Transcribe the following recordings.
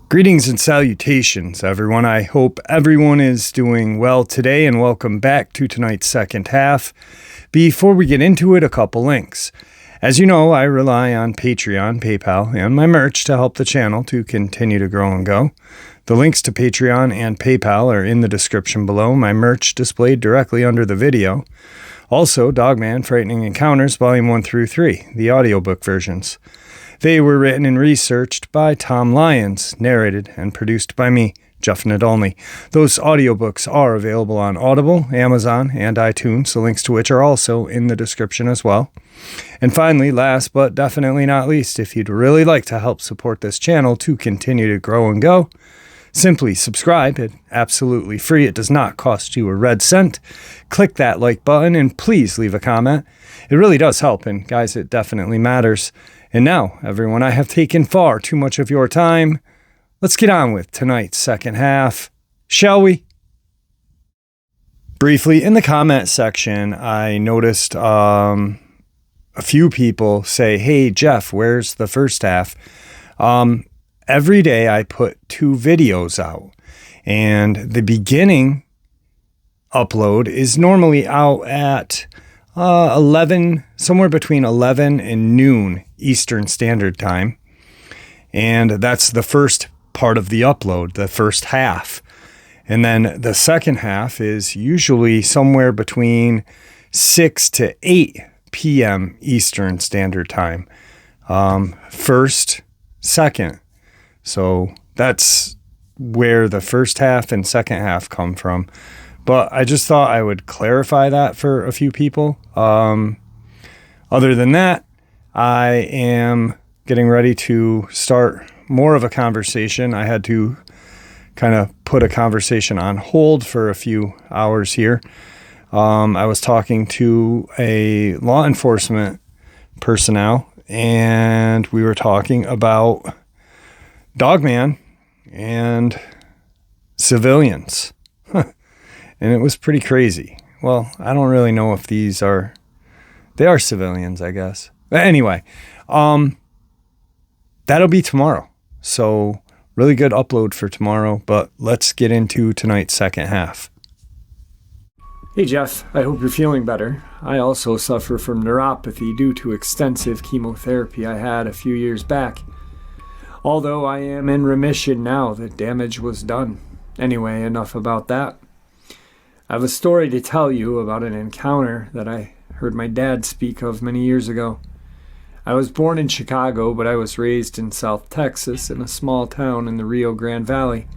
Greetings and salutations, everyone. I hope everyone is doing well today, and welcome back to tonight's second half. Before we get into it, a couple links. As you know, I rely on Patreon, PayPal, and my merch to help the channel to continue to grow and go. The links to Patreon and PayPal are in the description below, my merch displayed directly under the video. Also, Dogman Frightening Encounters, Volume 1 through 3, the audiobook versions. They were written and researched by Tom Lyons, narrated and produced by me, Jeff Nadolny. Those audiobooks are available on Audible, Amazon, and iTunes, the links to which are also in the description as well. And finally, last but definitely not least, if you'd really like to help support this channel to continue to grow and go, simply subscribe. It's absolutely free. It does not cost you a red cent. Click that like button and please leave a comment. It really does help, and guys, it definitely matters. And now, everyone, I have taken far too much of your time. Let's get on with tonight's second half, shall we? Briefly, in the comment section, I noticed a few people say, "Hey, Jeff, where's the first half?" Every day I put 2 videos out, and the beginning upload is normally out at 11, somewhere between 11 and noon Eastern Standard Time. And that's the first part of the upload, the first half. And then the second half is usually somewhere between 6 to 8 p.m. Eastern Standard Time. First, second. So that's where the first half and second half come from. But I just thought I would clarify that for a few people. Other than that, I am getting ready to start more of a conversation. I had to kind of put a conversation on hold for a few hours here. I was talking to a law enforcement personnel, and we were talking about Dogman and civilians. And it was pretty crazy. Well, I don't really know if they are civilians, I guess. But anyway, that'll be tomorrow. So really good upload for tomorrow, but let's get into tonight's second half. Hey Jeff, I hope you're feeling better. I also suffer from neuropathy due to extensive chemotherapy I had a few years back. Although I am in remission now, the damage was done. Anyway, enough about that. I have a story to tell you about an encounter that I heard my dad speak of many years ago. I was born in Chicago, but I was raised in South Texas in a small town in the Rio Grande Valley.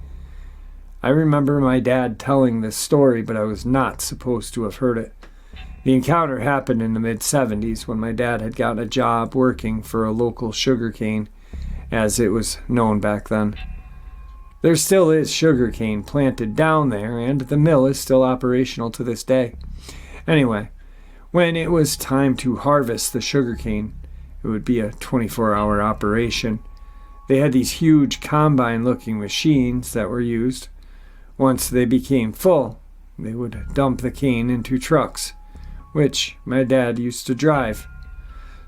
I remember my dad telling this story, but I was not supposed to have heard it. The encounter happened in the mid-70s when my dad had gotten a job working for a local sugarcane, as it was known back then. There still is sugarcane planted down there, and the mill is still operational to this day. Anyway, when it was time to harvest the sugarcane, it would be a 24-hour operation. They had these huge combine-looking machines that were used. Once they became full, they would dump the cane into trucks, which my dad used to drive.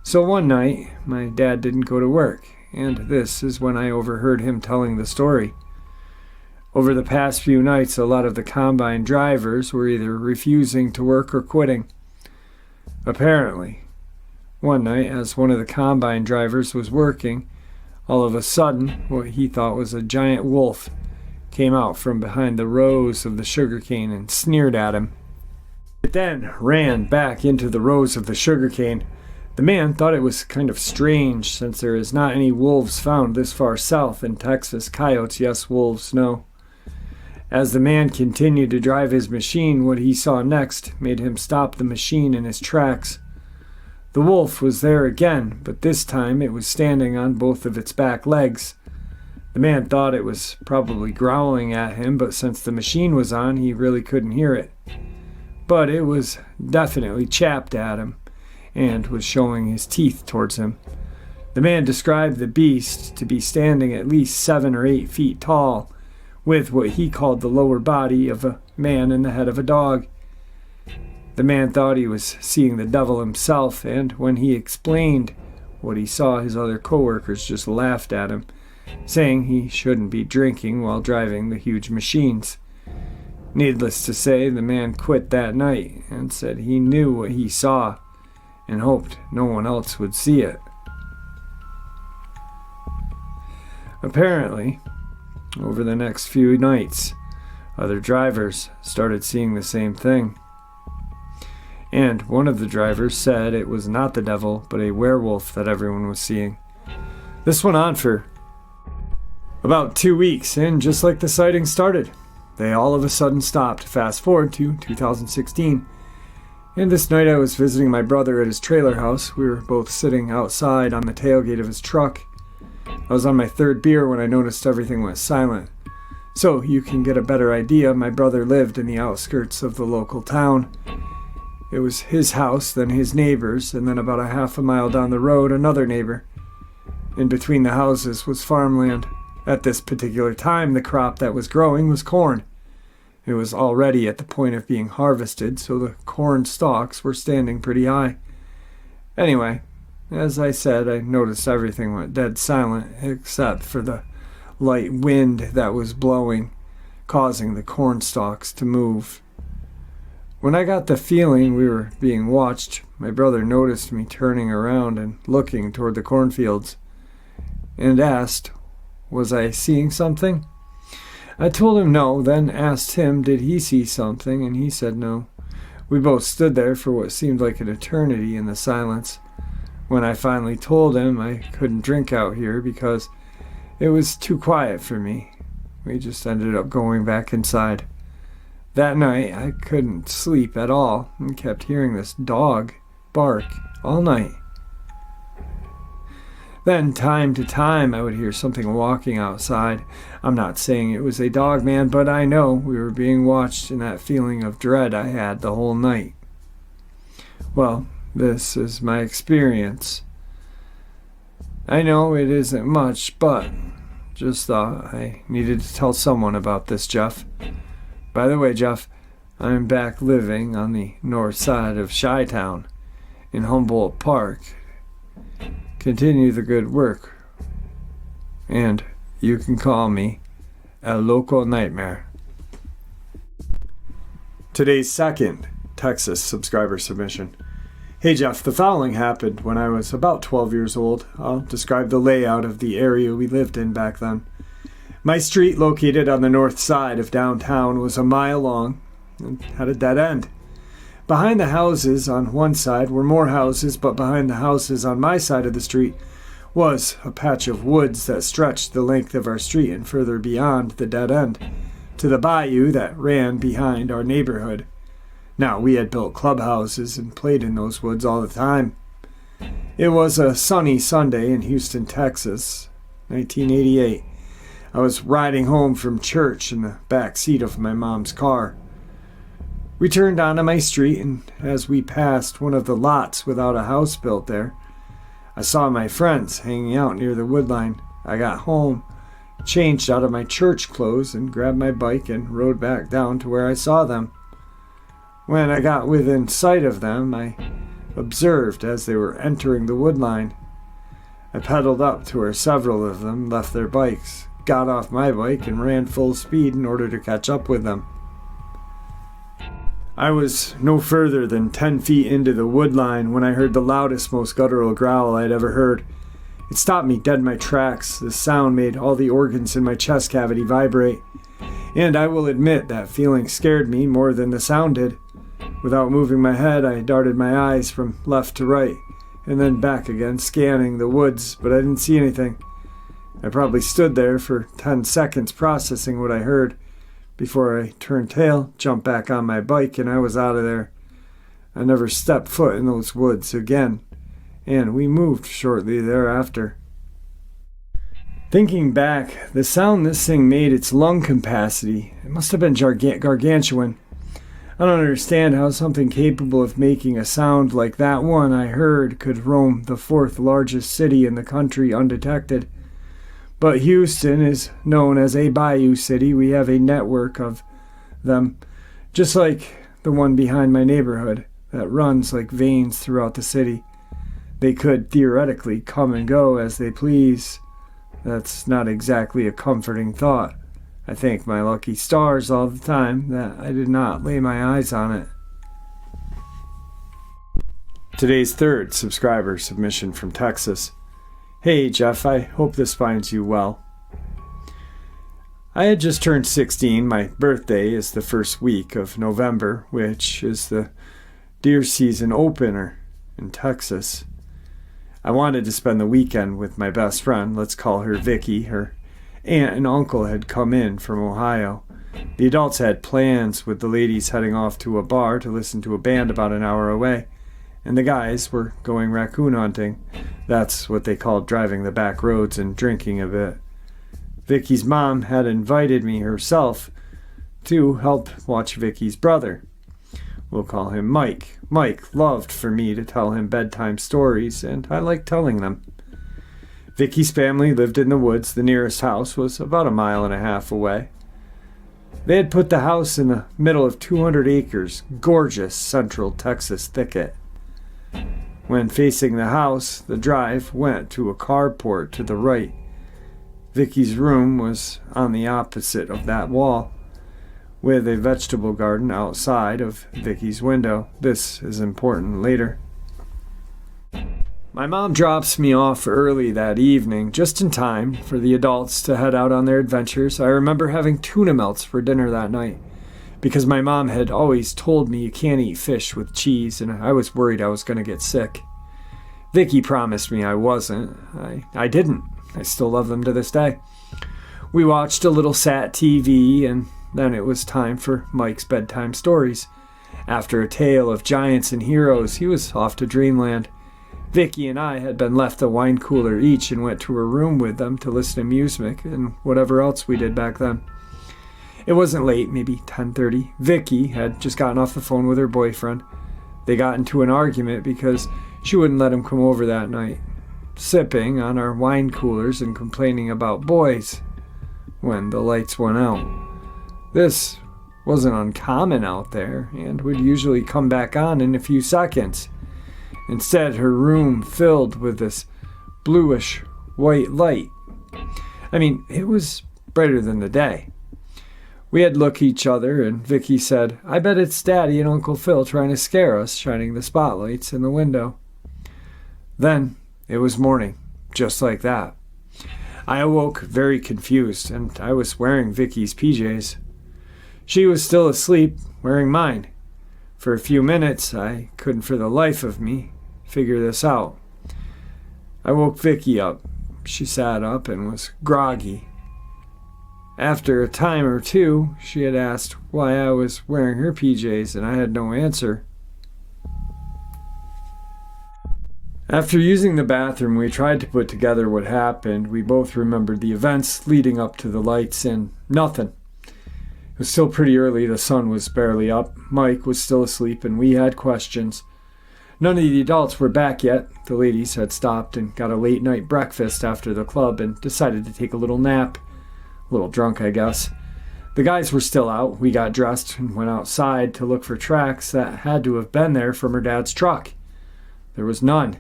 So one night, my dad didn't go to work, and this is when I overheard him telling the story. Over the past few nights, a lot of the combine drivers were either refusing to work or quitting. Apparently, one night, as one of the combine drivers was working, all of a sudden, what he thought was a giant wolf came out from behind the rows of the sugarcane and sneered at him. It then ran back into the rows of the sugarcane. The man thought it was kind of strange, since there is not any wolves found this far south in Texas. Coyotes, yes, wolves, no. As the man continued to drive his machine, what he saw next made him stop the machine in his tracks. The wolf was there again, but this time it was standing on both of its back legs. The man thought it was probably growling at him, but since the machine was on, he really couldn't hear it. But it was definitely chapped at him, and was showing his teeth towards him. The man described the beast to be standing at least 7 or 8 feet tall, with what he called the lower body of a man and the head of a dog. The man thought he was seeing the devil himself, and when he explained what he saw, his other coworkers just laughed at him, saying he shouldn't be drinking while driving the huge machines. Needless to say, the man quit that night and said he knew what he saw and hoped no one else would see it. Apparently, over the next few nights, other drivers started seeing the same thing. And one of the drivers said it was not the devil, but a werewolf that everyone was seeing. This went on for about 2 weeks, and just like the sighting started, they all of a sudden stopped. Fast forward to 2016. And this night I was visiting my brother at his trailer house. We were both sitting outside on the tailgate of his truck. I was on my third beer when I noticed everything went silent. So you can get a better idea, my brother lived in the outskirts of the local town. It was his house, then his neighbor's, and then about a half a mile down the road, another neighbor. In between the houses was farmland. At this particular time, the crop that was growing was corn. It was already at the point of being harvested, so the corn stalks were standing pretty high. Anyway, as I said, I noticed everything went dead silent, except for the light wind that was blowing, causing the corn stalks to move. When I got the feeling we were being watched, my brother noticed me turning around and looking toward the cornfields, and asked, was I seeing something? I told him no, then asked him did he see something, and he said no. We both stood there for what seemed like an eternity in the silence. When I finally told him I couldn't drink out here because it was too quiet for me, we just ended up going back inside. That night, I couldn't sleep at all and kept hearing this dog bark all night. Then, time to time, I would hear something walking outside. I'm not saying it was a Dogman, but I know we were being watched, and that feeling of dread I had the whole night. Well, this is my experience. I know it isn't much, but just thought I needed to tell someone about this, Jeff. By the way, Jeff, I'm back living on the north side of Chi-Town in Humboldt Park. Continue the good work, and you can call me a local nightmare. Today's second Texas subscriber submission. Hey Jeff, the following happened when I was about 12 years old. I'll describe the layout of the area we lived in back then. My street, located on the north side of downtown, was a mile long and had a dead end. Behind the houses on one side were more houses, but behind the houses on my side of the street was a patch of woods that stretched the length of our street and further beyond the dead end, to the bayou that ran behind our neighborhood. Now, we had built clubhouses and played in those woods all the time. It was a sunny Sunday in Houston, Texas, 1988. I was riding home from church in the back seat of my mom's car. We turned onto my street, and as we passed one of the lots without a house built there, I saw my friends hanging out near the Woodline. I got home, changed out of my church clothes, and grabbed my bike and rode back down to where I saw them. When I got within sight of them, I observed as they were entering the Woodline. I pedaled up to where several of them left their bikes, got off my bike, and ran full speed in order to catch up with them. I was no further than 10 feet into the Woodline when I heard the loudest, most guttural growl I'd ever heard. It stopped me dead in my tracks. The sound made all the organs in my chest cavity vibrate. And I will admit that feeling scared me more than the sound did. Without moving my head, I darted my eyes from left to right, and then back again, scanning the woods, but I didn't see anything. I probably stood there for 10 seconds processing what I heard, before I turned tail, jumped back on my bike, and I was out of there. I never stepped foot in those woods again, and we moved shortly thereafter. Thinking back, the sound this thing made, its lung capacity, it must have been gargantuan. I don't understand how something capable of making a sound like that one I heard could roam the fourth largest city in the country undetected. But Houston is known as a bayou city. We have a network of them, just like the one behind my neighborhood, that runs like veins throughout the city. They could theoretically come and go as they please. That's not exactly a comforting thought. I thank my lucky stars all the time that I did not lay my eyes on it. Today's third subscriber submission from Texas. Hey Jeff, I hope this finds you well. I had just turned 16. My birthday is the first week of November, which is the deer season opener in Texas. I wanted to spend the weekend with my best friend, let's call her Vicky. Her aunt and uncle had come in from Ohio. The adults had plans with the ladies heading off to a bar to listen to a band about an hour away, and the guys were going raccoon hunting. That's what they called driving the back roads and drinking a bit. Vicky's mom had invited me herself to help watch Vicky's brother. We'll call him Mike. Mike loved for me to tell him bedtime stories, and I liked telling them. Vicky's family lived in the woods. The nearest house was about 1.5 miles away. They had put the house in the middle of 200 acres, gorgeous central Texas thicket. When facing the house, the drive went to a carport to the right. Vicky's room was on the opposite of that wall, with a vegetable garden outside of Vicky's window. This is important later. My mom drops me off early that evening, just in time for the adults to head out on their adventures. I remember having tuna melts for dinner that night, because my mom had always told me you can't eat fish with cheese, and I was worried I was going to get sick. Vicky promised me I wasn't. I didn't. I still love them to this day. We watched a little sat TV, and then it was time for Mike's bedtime stories. After a tale of giants and heroes, he was off to dreamland. Vicky and I had been left a wine cooler each and went to her room with them to listen to music and whatever else we did back then. It wasn't late, maybe 10:30. Vicky had just gotten off the phone with her boyfriend. They got into an argument because she wouldn't let him come over that night, sipping on our wine coolers and complaining about boys when the lights went out. This wasn't uncommon out there and would usually come back on in a few seconds. Instead, her room filled with this bluish white light. I mean, it was brighter than the day. We had looked at each other, and Vicky said, "I bet it's Daddy and Uncle Phil trying to scare us," shining the spotlights in the window. Then it was morning, just like that. I awoke very confused, and I was wearing Vicky's PJs. She was still asleep, wearing mine. For a few minutes, I couldn't for the life of me figure this out. I woke Vicky up. She sat up and was groggy. After a time or two, she had asked why I was wearing her PJs, and I had no answer. After using the bathroom, we tried to put together what happened. We both remembered the events leading up to the lights and nothing. It was still pretty early. The sun was barely up. Mike was still asleep, and we had questions. None of the adults were back yet. The ladies had stopped and got a late-night breakfast after the club and decided to take a little nap. A little drunk, I guess. The guys were still out. We got dressed and went outside to look for tracks that had to have been there from her dad's truck. There was none.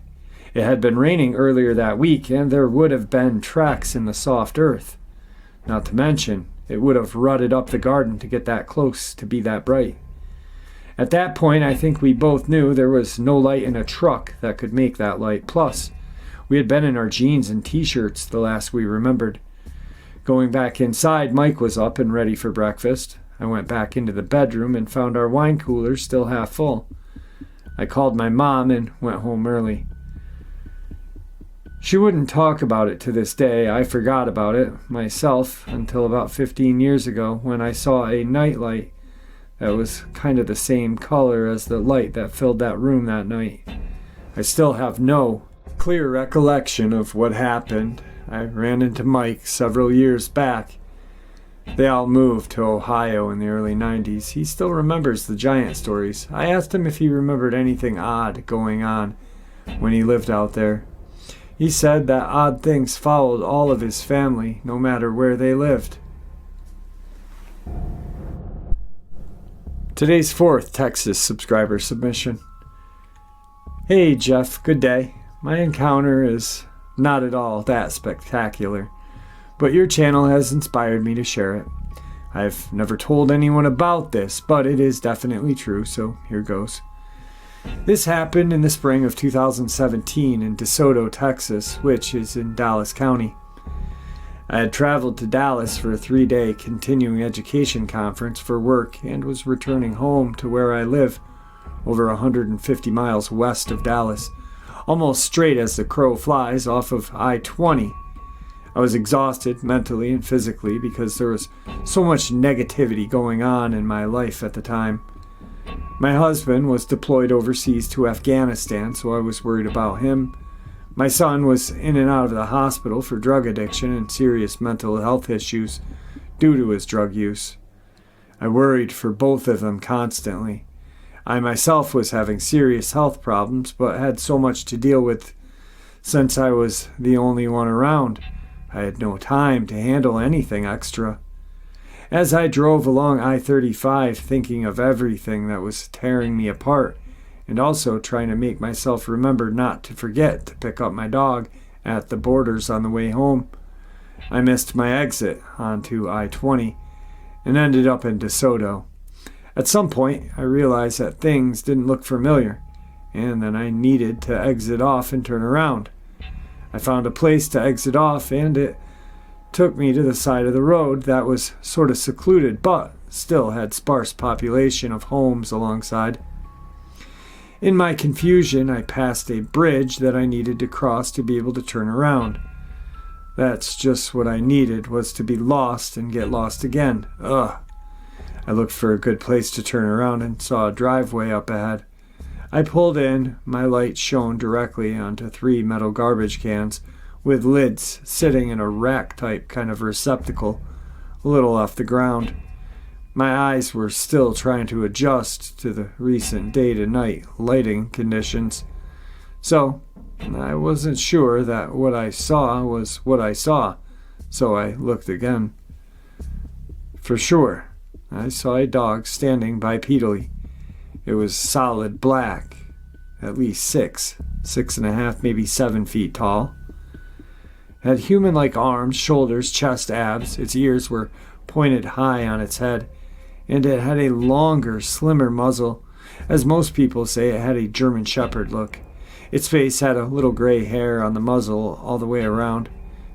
It had been raining earlier that week, and there would have been tracks in the soft earth. Not to mention, it would have rutted up the garden to get that close to be that bright. At that point, I think we both knew there was no light in a truck that could make that light. Plus, we had been in our jeans and t-shirts the last we remembered. Going back inside, Mike was up and ready for breakfast. I went back into the bedroom and found our wine cooler still half full. I called my mom and went home early. She wouldn't talk about it to this day. I forgot about it myself until about 15 years ago when I saw a nightlight that was kind of the same color as the light that filled that room that night. I still have no clear recollection of what happened. I ran into Mike several years back. They all moved to Ohio in the early 90s. He still remembers the giant stories. I asked him if he remembered anything odd going on when he lived out there. He said that odd things followed all of his family, no matter where they lived. Today's fourth Texas subscriber submission. Hey Jeff, good day. My encounter is not at all that spectacular, but your channel has inspired me to share it. I've never told anyone about this, but it is definitely true, so here goes. This happened in the spring of 2017 in DeSoto, Texas, which is in Dallas County. I had traveled to Dallas for a 3-day continuing education conference for work and was returning home to where I live, over 150 miles west of Dallas, almost straight as the crow flies off of I-20. I was exhausted mentally and physically because there was so much negativity going on in my life at the time. My husband was deployed overseas to Afghanistan, so I was worried about him. My son was in and out of the hospital for drug addiction and serious mental health issues due to his drug use. I worried for both of them constantly. I myself was having serious health problems, but had so much to deal with since I was the only one around. I had no time to handle anything extra. As I drove along I-35 thinking of everything that was tearing me apart, and also trying to make myself remember not to forget to pick up my dog at the Borders on the way home, I missed my exit onto I-20 and ended up in DeSoto. At some point, I realized that things didn't look familiar, and that I needed to exit off and turn around. I found a place to exit off, and it took me to the side of the road that was sort of secluded, but still had sparse population of homes alongside. In my confusion, I passed a bridge that I needed to cross to be able to turn around. That's just what I needed, was to be lost and get lost again. Ugh. I looked for a good place to turn around and saw a driveway up ahead. I pulled in, my light shone directly onto 3 metal garbage cans with lids sitting in a rack-type kind of receptacle a little off the ground. My eyes were still trying to adjust to the recent day-to-night lighting conditions, so I wasn't sure that what I saw was what I saw, so I looked again. For sure, I saw a dog standing bipedally. It was solid black, at least 6.5, maybe 7 feet tall. It had human-like arms, shoulders, chest, abs. Its ears were pointed high on its head, and it had a longer, slimmer muzzle. As most people say, it had a German Shepherd look. Its face had a little gray hair on the muzzle all the way around.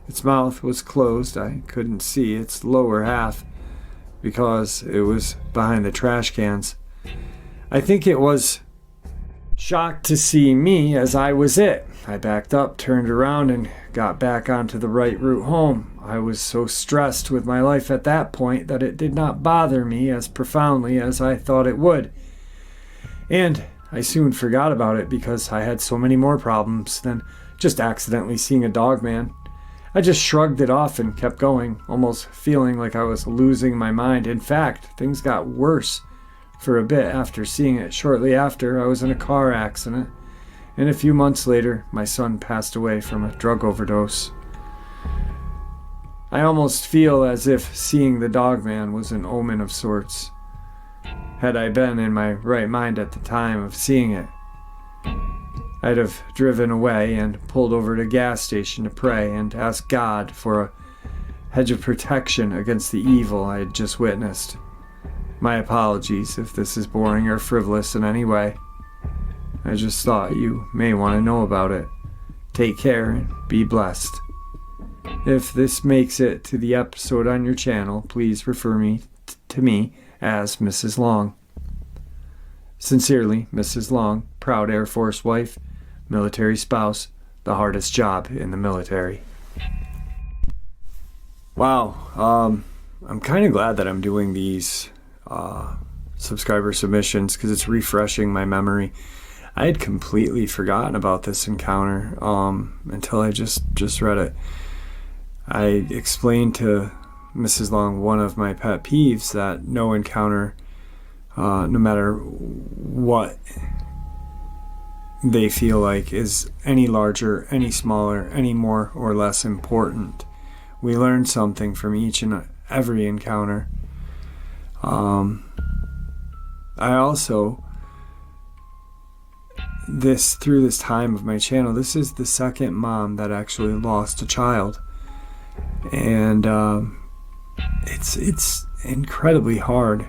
Its mouth was closed. I couldn't see its lower half because it was behind the trash cans. I think it was shocked to see me as I was it. I backed up, turned around, and got back onto the right route home. I was so stressed with my life at that point that it did not bother me as profoundly as I thought it would. And I soon forgot about it because I had so many more problems than just accidentally seeing a Dogman. I just shrugged it off and kept going, almost feeling like I was losing my mind. In fact, things got worse for a bit after seeing it. Shortly after, I was in a car accident, and a few months later, my son passed away from a drug overdose. I almost feel as if seeing the Dogman was an omen of sorts. Had I been in my right mind at the time of seeing it, I'd have driven away and pulled over to a gas station to pray and ask God for a hedge of protection against the evil I had just witnessed. My apologies if this is boring or frivolous in any way. I just thought you may want to know about it. Take care and be blessed. If this makes it to the episode on your channel, please refer to me as Mrs. Long. Sincerely, Mrs. Long, proud Air Force wife, military spouse, the hardest job in the military. Wow, I'm kind of glad that I'm doing these subscriber submissions because it's refreshing my memory. I had completely forgotten about this encounter until I just read it. I explained to Mrs. Long one of my pet peeves, that no encounter, no matter what they feel like, is any larger, any smaller, any more or less important. We learn something from each and every encounter. I also, through this time of my channel, this is the second mom that actually lost a child. And it's incredibly hard.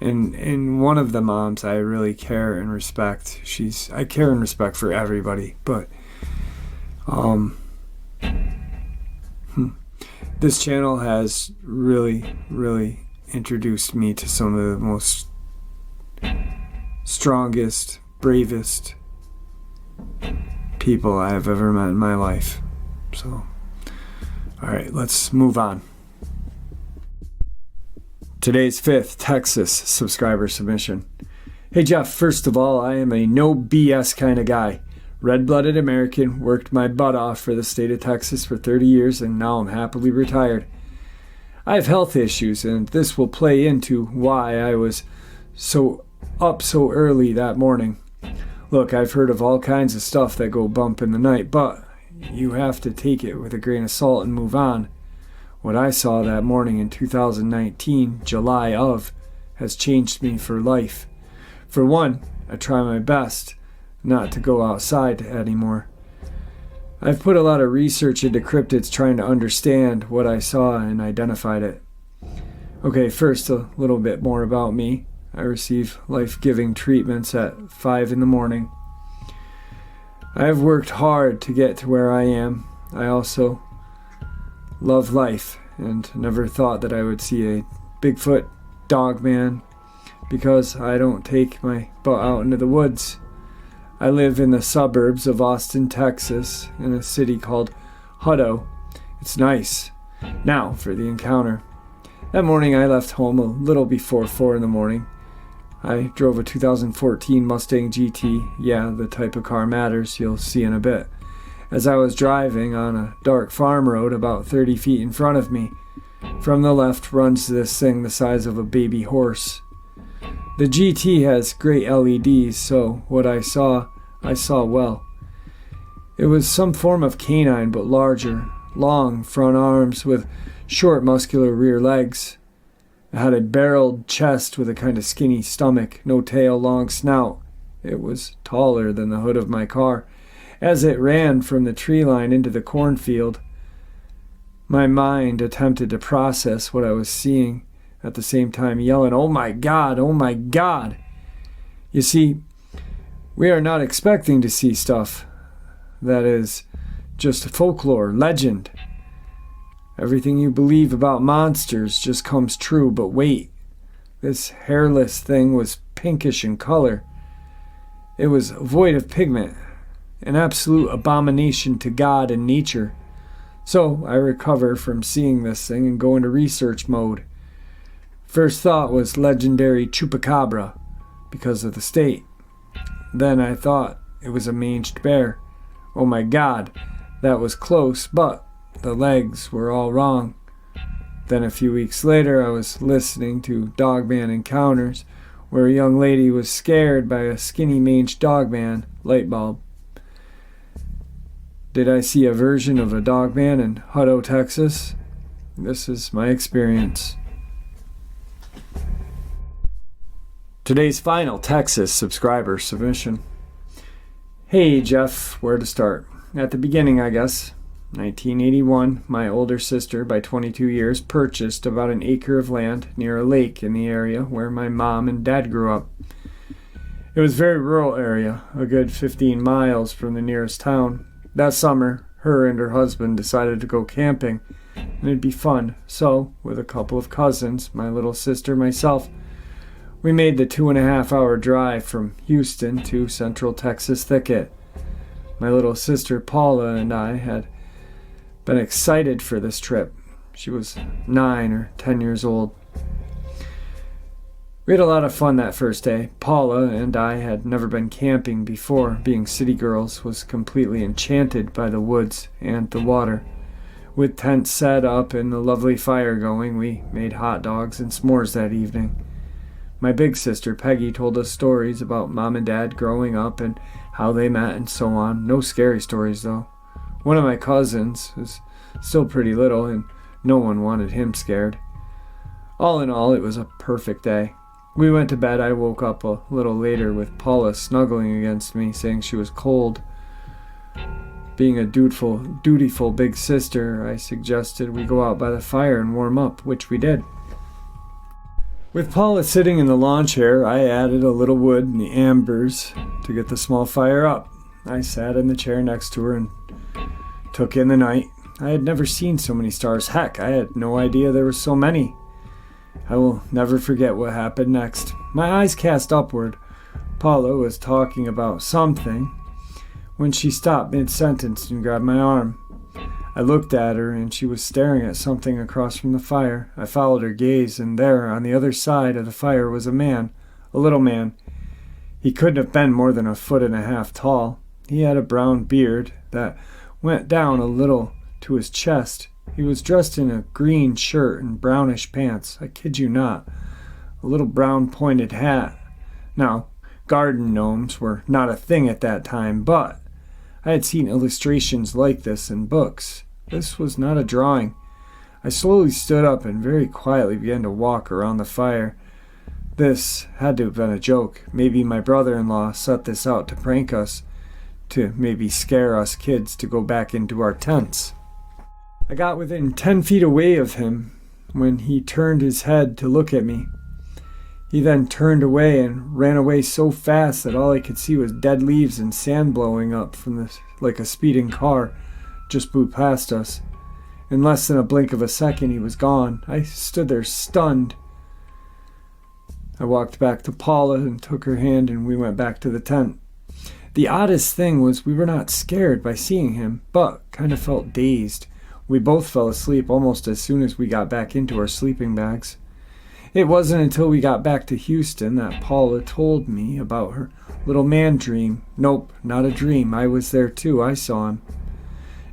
And one of the moms I really care and respect. I care and respect for everybody, but this channel has really, really introduced me to some of the most strongest, bravest people I have ever met in my life. So, all right, let's move on. Today's 5th Texas subscriber submission. Hey Jeff, first of all, I am a no BS kind of guy. Red-blooded American, worked my butt off for the state of Texas for 30 years, and now I'm happily retired. I have health issues, and this will play into why I was up so early that morning. Look, I've heard of all kinds of stuff that go bump in the night, but you have to take it with a grain of salt and move on. What I saw that morning in 2019, July of, has changed me for life. For one, I try my best not to go outside anymore. I've put a lot of research into cryptids trying to understand what I saw and identified it. Okay, first a little bit more about me. I receive life-giving treatments at 5 in the morning. I have worked hard to get to where I am. I also love life and never thought that I would see a Bigfoot, Dogman, because I don't take my butt out into the woods. I live in the suburbs of Austin, Texas, in a city called Hutto. It's nice. Now for the encounter. That morning I left home a little before 4 in the morning. I drove a 2014 Mustang GT. Yeah, the type of car matters, you'll see in a bit. As I was driving on a dark farm road about 30 feet in front of me, from the left runs this thing the size of a baby horse. The GT has great LEDs, so what I saw well. It was some form of canine, but larger, long front arms with short muscular rear legs. It had a barreled chest with a kind of skinny stomach, no tail, long snout. It was taller than the hood of my car. As it ran from the tree line into the cornfield, my mind attempted to process what I was seeing, at the same time yelling, "Oh my God, oh my God!" You see, we are not expecting to see stuff that is just folklore, legend. Everything you believe about monsters just comes true, but wait. This hairless thing was pinkish in color. It was void of pigment, an absolute abomination to God and nature. So I recover from seeing this thing and go into research mode. First thought was legendary chupacabra, because of the state. Then I thought it was a manged bear. Oh my God, that was close, but the legs were all wrong. Then a few weeks later I was listening to Dogman Encounters, where a young lady was scared by a skinny manged dogman light bulb. Did I see a version of a dogman in Hutto, Texas? This is my experience. Today's final Texas subscriber submission. Hey Jeff, where to start? At the beginning, I guess. 1981, my older sister, by 22 years, purchased about an acre of land near a lake in the area where my mom and dad grew up. It was a very rural area, a good 15 miles from the nearest town. That summer, her and her husband decided to go camping, and it'd be fun. So, with a couple of cousins, my little sister, myself, we made the 2.5-hour drive from Houston to Central Texas Thicket. My little sister Paula and I had been excited for this trip. She was 9 or 10 years old. We had a lot of fun that first day. Paula and I had never been camping before. Being city girls, was completely enchanted by the woods and the water. With tents set up and a lovely fire going, we made hot dogs and s'mores that evening. My big sister Peggy told us stories about Mom and Dad growing up and how they met and so on. No scary stories though. One of my cousins was still pretty little and no one wanted him scared. All in all, it was a perfect day. We went to bed. I woke up a little later with Paula snuggling against me, saying she was cold. Being a dutiful big sister, I suggested we go out by the fire and warm up, which we did. With Paula sitting in the lawn chair, I added a little wood and the embers to get the small fire up. I sat in the chair next to her and took in the night. I had never seen so many stars. Heck, I had no idea there were so many. I will never forget what happened next. My eyes cast upward. Paula was talking about something when she stopped mid-sentence and grabbed my arm. I looked at her, and she was staring at something across from the fire. I followed her gaze, and there, on the other side of the fire, was a man, a little man. He couldn't have been more than 1.5 feet tall. He had a brown beard that went down a little to his chest. He was dressed in a green shirt and brownish pants. I kid you not. A little brown pointed hat. Now, garden gnomes were not a thing at that time, but I had seen illustrations like this in books. This was not a drawing. I slowly stood up and very quietly began to walk around the fire. This had to have been a joke. Maybe my brother-in-law set this out to prank us, to maybe scare us kids to go back into our tents. I got within 10 feet away of him when he turned his head to look at me. He then turned away and ran away so fast that all I could see was dead leaves and sand blowing up from this, like a speeding car just blew past us. In less than a blink of a second, he was gone. I stood there stunned. I walked back to Paula and took her hand, and we went back to the tent. The oddest thing was we were not scared by seeing him, but kind of felt dazed. We both fell asleep almost as soon as we got back into our sleeping bags. It wasn't until we got back to Houston that Paula told me about her little man dream. Nope, not a dream. I was there too. I saw him.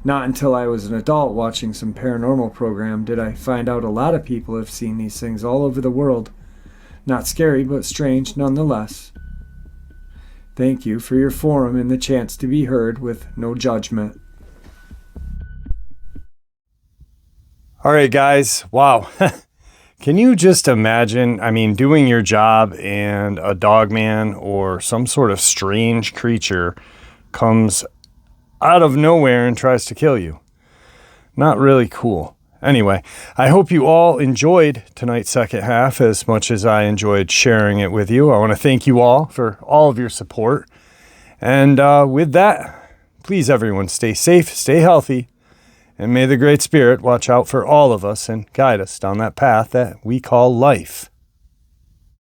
Not until I was an adult watching some paranormal program did I find out a lot of people have seen these things all over the world. Not scary, but strange nonetheless. Thank you for your forum and the chance to be heard with no judgment. All right, guys. Wow. Can you just imagine, doing your job and a dogman or some sort of strange creature comes out of nowhere and tries to kill you? Not really cool. Anyway, I hope you all enjoyed tonight's second half as much as I enjoyed sharing it with you. I want to thank you all for all of your support. And with that, please everyone stay safe, stay healthy, and may the Great Spirit watch out for all of us and guide us down that path that we call life.